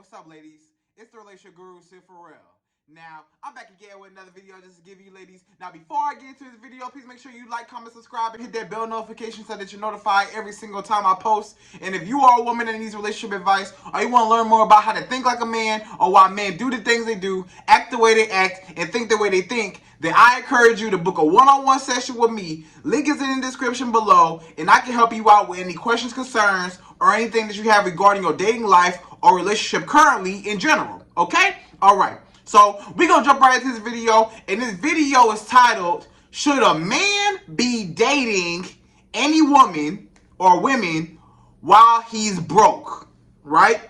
what's up, ladies? It's the relationship guru, Sydd Ferrell. Now, I'm back again with another video just to give you ladies. Now, before I get into this video, please make sure you like, comment, subscribe, and hit that bell notification so that you're notified every single time I post. And if you are a woman that needs relationship advice, or you want to learn more about how to think like a man, or why men do the things they do, act the way they act, and think the way they think, then I encourage you to book a one-on-one session with me. Link is in the description below, and I can help you out with any questions, concerns, or anything that you have regarding your dating life or relationship currently in general. Okay? All right. So we're going to jump right into this video. And this video is titled, Should a Man Be Dating Any Woman or Women While He's Broke? Right?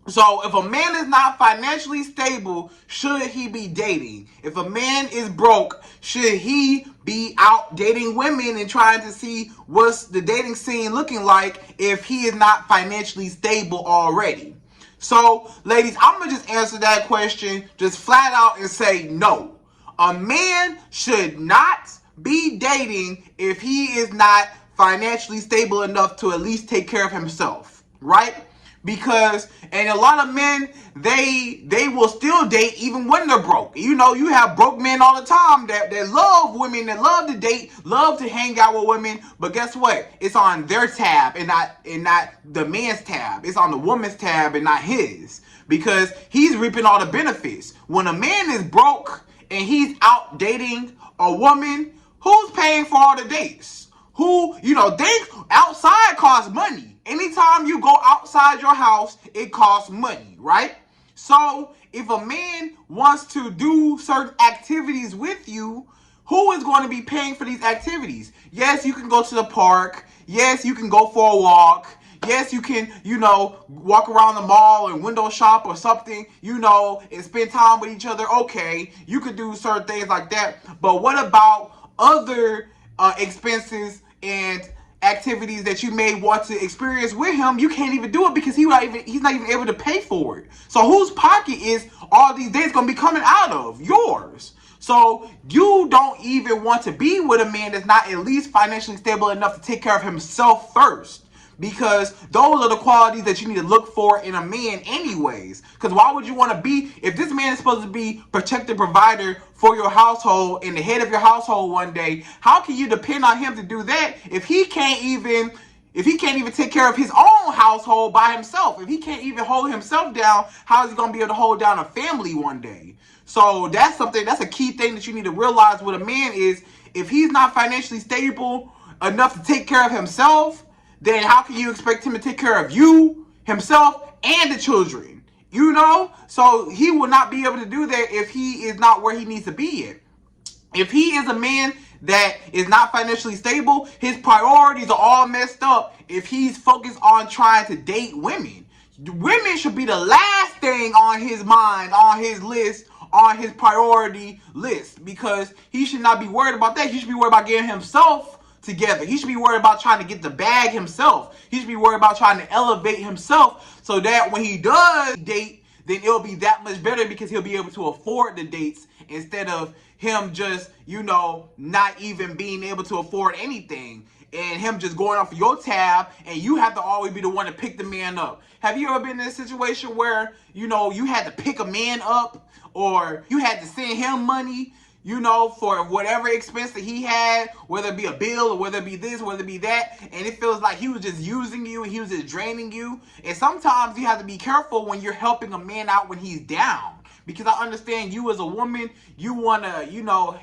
So if a man is not financially stable, should he be dating? If a man is broke, should he be out dating women and trying to see what's the dating scene looking like if he is not financially stable already? So, ladies, I'm going to just answer that question just flat out and say no. A man should not be dating if he is not financially stable enough to at least take care of himself, right? Because, and a lot of men, they will still date even when they're broke. You know, you have broke men all the time that love women, that love to date, love to hang out with women. But guess what? It's on their tab and not the man's tab. It's on the woman's tab and not his. Because he's reaping all the benefits. When a man is broke and he's out dating a woman, who's paying for all the dates? Dates outside cost money. Anytime you go outside your house, it costs money, right? So if a man wants to do certain activities with you, who is going to be paying for these activities? Yes, you can go to the park. Yes, you can go for a walk. Yes, you can, walk around the mall and window shop or something, and spend time with each other. Okay, you could do certain things like that. But what about other expenses and activities that you may want to experience with him? You can't even do it because he's not even able to pay for it. So whose pocket is all these days going to be coming out of? Yours. So you don't even want to be with a man that's not at least financially stable enough to take care of himself first. Because those are the qualities that you need to look for in a man anyways. Because why would you want to be, if this man is supposed to be protective provider for your household and the head of your household one day, how can you depend on him to do that if he can't even take care of his own household by himself? If he can't even hold himself down, how is he going to be able to hold down a family one day? So that's a key thing that you need to realize with a man is if he's not financially stable enough to take care of himself, then how can you expect him to take care of you, himself, and the children? So he will not be able to do that if he is not where he needs to be at. If he is a man that is not financially stable, his priorities are all messed up if he's focused on trying to date women. Women should be the last thing on his mind, on his list, on his priority list, because he should not be worried about that. He should be worried about getting himself together. He should be worried about trying to get the bag himself. He should be worried about trying to elevate himself so that when he does date, then it'll be that much better because he'll be able to afford the dates instead of him just, not even being able to afford anything and him just going off of your tab and you have to always be the one to pick the man up. Have you ever been in a situation where, you had to pick a man up or you had to send him money, for whatever expense that he had, whether it be a bill or whether it be this, whether it be that, and it feels like he was just using you and he was just draining you? And sometimes you have to be careful when you're helping a man out when he's down. Because I understand you as a woman, you want to,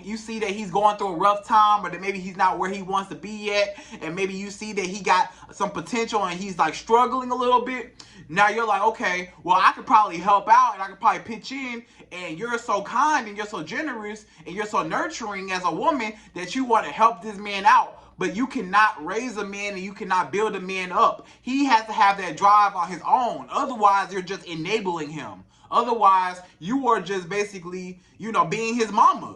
you see that he's going through a rough time or that maybe he's not where he wants to be yet. And maybe you see that he got some potential and he's like struggling a little bit. Now you're like, okay, well, I could probably help out and I could probably pitch in. And you're so kind and you're so generous and you're so nurturing as a woman that you want to help this man out. But you cannot raise a man and you cannot build a man up. He has to have that drive on his own. Otherwise, you're just enabling him. Otherwise, you are just basically, being his mama.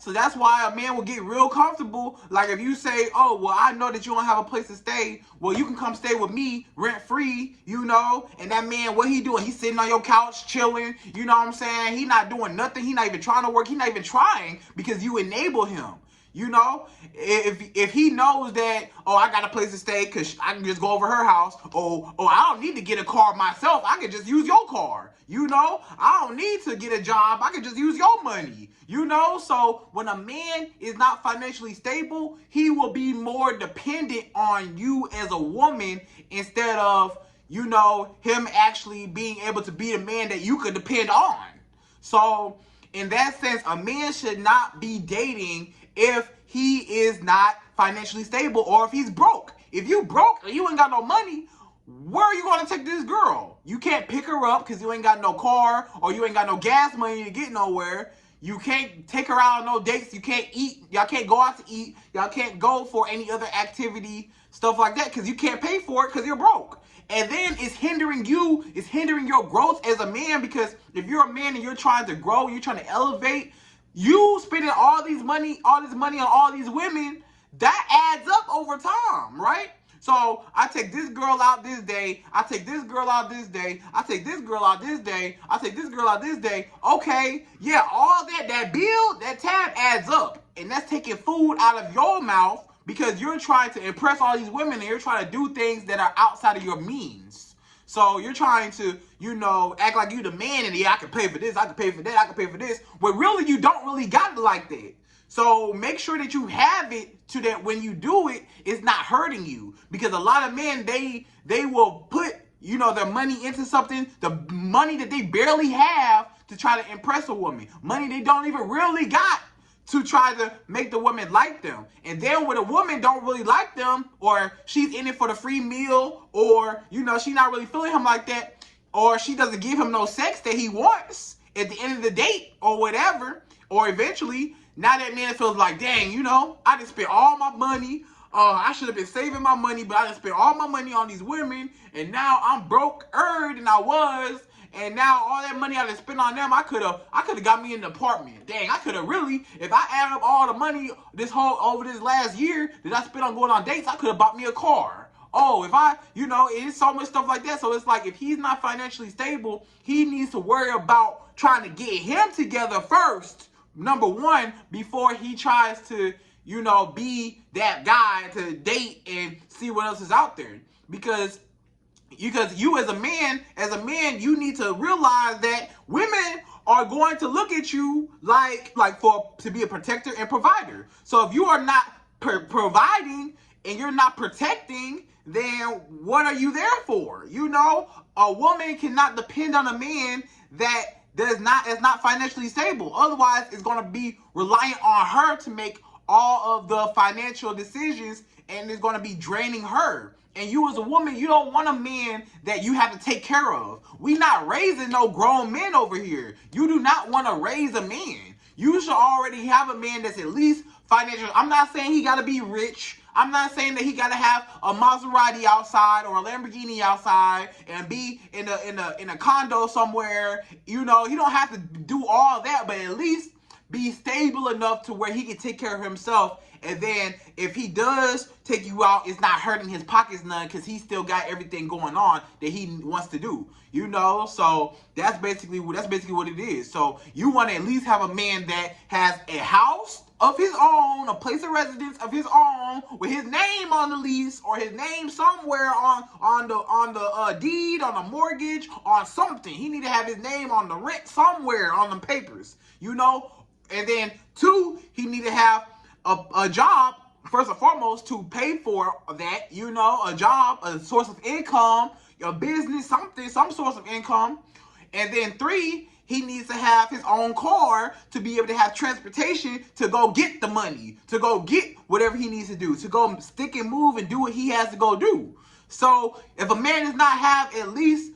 So that's why a man will get real comfortable. Like if you say, oh, well, I know that you don't have a place to stay. Well, you can come stay with me rent free, and that man, what he doing? He's sitting on your couch chilling. You know what I'm saying? He not doing nothing. He not even trying to work. He not even trying because you enable him. You know, if he knows that, oh, I got a place to stay because I can just go over her house. Oh, I don't need to get a car myself. I can just use your car. You know, I don't need to get a job. I can just use your money. You know, so when a man is not financially stable, he will be more dependent on you as a woman instead of, you know, him actually being able to be the man that you could depend on. So in that sense, a man should not be dating if he is not financially stable or if he's broke. If you broke or you ain't got no money, where are you going to take this girl? You can't pick her up because you ain't got no car or you ain't got no gas money to get nowhere. You can't take her out on no dates. You can't eat. Y'all can't go out to eat. Y'all can't go for any other activity, stuff like that, because you can't pay for it because you're broke. And then it's hindering you. It's hindering your growth as a man, because if you're a man and you're trying to grow, you're trying to elevate, you spending all this money on all these women, that adds up over time, right? So I take this girl out this day. I take this girl out this day. I take this girl out this day. I take this girl out this day. Okay, yeah, all that bill, that tab adds up. And that's taking food out of your mouth because you're trying to impress all these women and you're trying to do things that are outside of your means. So you're trying to, you know, act like you the man and yeah, I can pay for this, I can pay for that, I can pay for this. But really, you don't really got it like that. So make sure that you have it to that when you do it, it's not hurting you. Because a lot of men, they will put, you know, their money into something, the money that they barely have to try to impress a woman. Money they don't even really got to try to make the woman like them. And then when a woman don't really like them, or she's in it for the free meal, or, you know, she's not really feeling him like that, or she doesn't give him no sex that he wants at the end of the date or whatever, or eventually, now that man feels like, dang, you know, I just spent all my money. I should have been saving my money, but I just spent all my money on these women, and now I'm broke-er than I was. And now all that money I just spent on them, I could have got me an apartment. Dang, I could have really, if I add up all the money over this last year that I spent on going on dates, I could have bought me a car. Oh, if I, you know, it's so much stuff like that. So it's like, if he's not financially stable, he needs to worry about trying to get him together first, number one, before he tries to, you know, be that guy to date and see what else is out there. Because you as a man, you need to realize that women are going to look at you like to be a protector and provider. So if you are not providing and you're not protecting, then what are you there for? You know, a woman cannot depend on a man that is not financially stable. Otherwise, it's going to be reliant on her to make all of the financial decisions, and it's going to be draining her. And you as a woman, you don't want a man that you have to take care of. We not raising no grown men over here. You do not want to raise a man. You should already have a man that's at least financial. I'm not saying he got to be rich. I'm not saying that he got to have a Maserati outside or a Lamborghini outside and be in a condo somewhere. You know, you don't have to do all that, but at least be stable enough to where he can take care of himself. And then if he does take you out, it's not hurting his pockets none, because he still got everything going on that he wants to do. You know, so that's basically what it is. So you want to at least have a man that has a house of his own, a place of residence of his own, with his name on the lease or his name somewhere on the deed, on the mortgage, on something. He need to have his name on the rent somewhere on the papers, you know. And then 2, he need to have a job, first and foremost, to pay for that, you know, a job, a source of income, a business, some source of income. And then 3, he needs to have his own car to be able to have transportation to go get the money, to go get whatever he needs to do, to go stick and move and do what he has to go do. So if a man does not have at least,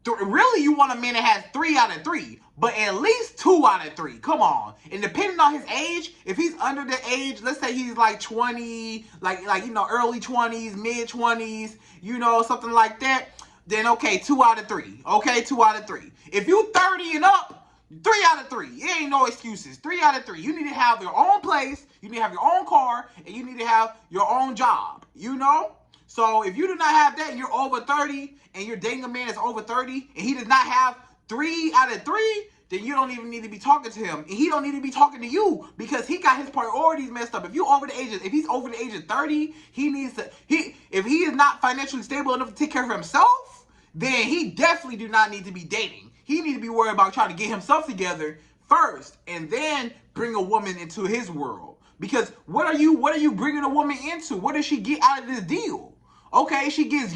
really you want a man that has 3 out of 3. But at least 2 out of 3. Come on. And depending on his age, if he's under the age, let's say he's like 20, like you know, early 20s, mid 20s, you know, something like that, then okay, 2 out of 3. Okay, 2 out of 3. If you 30 and up, 3 out of 3. It ain't no excuses. 3 out of 3. You need to have your own place, you need to have your own car, and you need to have your own job, you know? So if you do not have that and you're over 30 and you're dating a man that's over 30 and he does not have 3 out of 3, then you don't even need to be talking to him. And he don't need to be talking to you because he got his priorities messed up. If he's over the age of 30, if he is not financially stable enough to take care of himself, then he definitely do not need to be dating. He need to be worried about trying to get himself together first and then bring a woman into his world. Because what are you bringing a woman into? What does she get out of this deal? Okay, she gets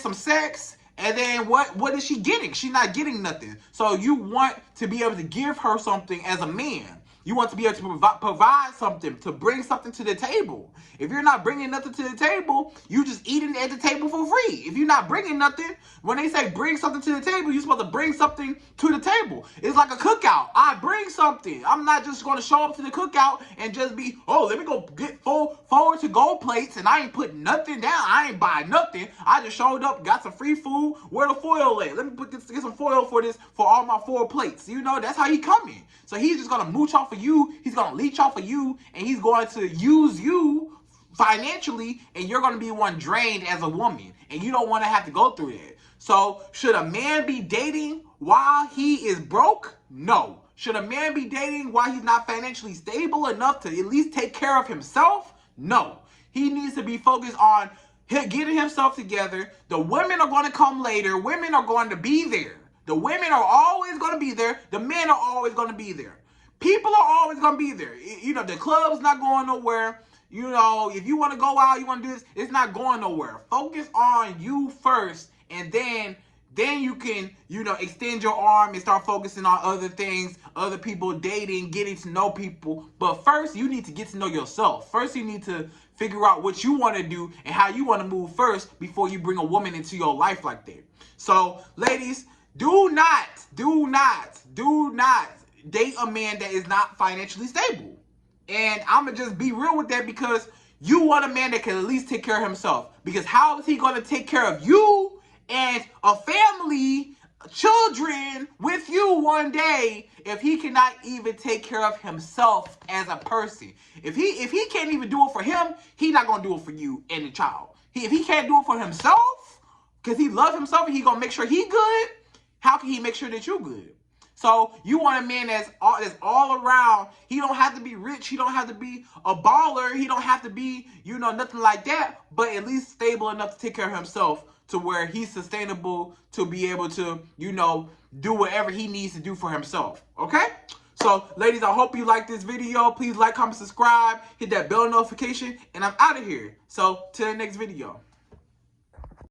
some sex, and then what is she getting? She's not getting nothing. So you want to be able to give her something as a man. You want to be able to provide something, to bring something to the table. If you're not bringing nothing to the table, you just eating at the table for free. If you're not bringing nothing, when they say bring something to the table, you're supposed to bring something to the table. It's like a cookout. I bring something. I'm not just going to show up to the cookout and just be, oh, let me go get forward to gold plates, and I ain't putting nothing down. I ain't buying nothing. I just showed up, got some free food. Where the foil at? Let me get some foil for all my 4 plates. You know, that's how he coming. So he's just going to mooch off of you. He's going to leech off of you, and he's going to use you financially, and you're going to be one drained as a woman, and you don't want to have to go through that. So should a man be dating while he is broke? No. Should a man be dating while he's not financially stable enough to at least take care of himself? No. He needs to be focused on getting himself together. The women are going to come later. Women are going to be there. The women are always going to be there. The men are always going to be there. People are always going to be there. You know, the club's not going nowhere. You know, if you want to go out, you want to do this, it's not going nowhere. Focus on you first, and then you can, you know, extend your arm and start focusing on other things, other people, dating, getting to know people. But first, you need to get to know yourself. First, you need to figure out what you want to do and how you want to move first before you bring a woman into your life like that. So, ladies, do not date a man that is not financially stable. And I'm going to just be real with that, because you want a man that can at least take care of himself. Because how is he going to take care of you and a family, children with you one day if he cannot even take care of himself as a person? If he can't even do it for him, he's not going to do it for you and the child. If he can't do it for himself, because he loves himself and he's going to make sure he good, how can he make sure that you're good? So you want a man that's all around. He don't have to be rich. He don't have to be a baller. He don't have to be, you know, nothing like that, but at least stable enough to take care of himself to where he's sustainable to be able to, you know, do whatever he needs to do for himself. Okay? So, ladies, I hope you like this video. Please like, comment, subscribe, hit that bell notification, and I'm out of here. So, till the next video.